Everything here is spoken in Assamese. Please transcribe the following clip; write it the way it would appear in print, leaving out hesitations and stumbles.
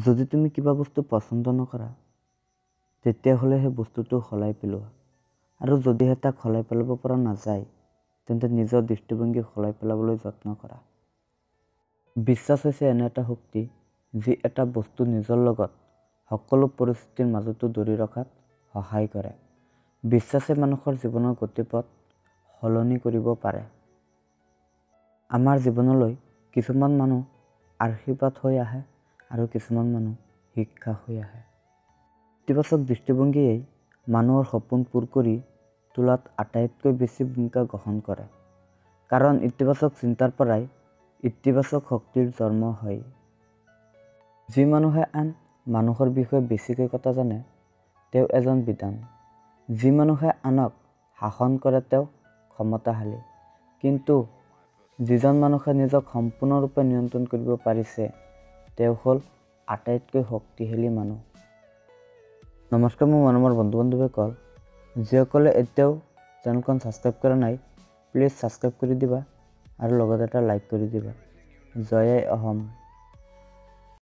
যদি তুমি কিবা বস্তু পচন্দ নকৰা তেতিয়াহ'লে সেই বস্তুটো সলাই পেলোৱা, আৰু যদিহে তাক সলাই পেলাব পৰা নাযায় তেন্তে নিজৰ দৃষ্টিভংগী সলাই পেলাবলৈ যত্ন কৰা। বিশ্বাস হৈছে এনে এটা শক্তি যি এটা বস্তু নিজৰ লগত সকলো পৰিস্থিতিৰ মাজতো ধৰি ৰখাত সহায় কৰে। বিশ্বাসে মানুহৰ জীৱনৰ গতিপথ সলনি কৰিব পাৰে। আমাৰ জীৱনলৈ কিছুমান মানুহ আশীৰ্বাদ হৈ আহে আৰু কিছুমান মানুহ শিক্ষা হৈ আহে। ইতিবাচক দৃষ্টিভংগীয়ে মানুহৰ সপোন পূৰ কৰি তোলাত আটাইতকৈ বেছি ভূমিকা গ্ৰহণ কৰে, কাৰণ ইতিবাচক চিন্তাৰ পৰাই ইতিবাচক শক্তিৰ জন্ম হয়। যি মানুহে আন মানুহৰ বিষয়ে বেছিকৈ কথা জানে তেওঁ এজন বিদ্বান। যি মানুহে আনক শাসন কৰে তেওঁ ক্ষমতাশালী। কিন্তু যিজন মানুহে নিজক সম্পূৰ্ণৰূপে নিয়ন্ত্ৰণ কৰিব পাৰিছে তেওঁ হ'ল আটাইতকৈ শক্তিশালী মানুহ। নমস্কাৰ, মোৰ মৰমৰ বন্ধু বান্ধৱীসকল, যিসকলে এতিয়াও চেনেলখন ছাবস্ক্ৰাইব কৰা নাই প্লিজ ছাবস্ক্ৰাইব কৰি দিবা আৰু লগতে এটা লাইক কৰি দিবা। জয় আই অসম।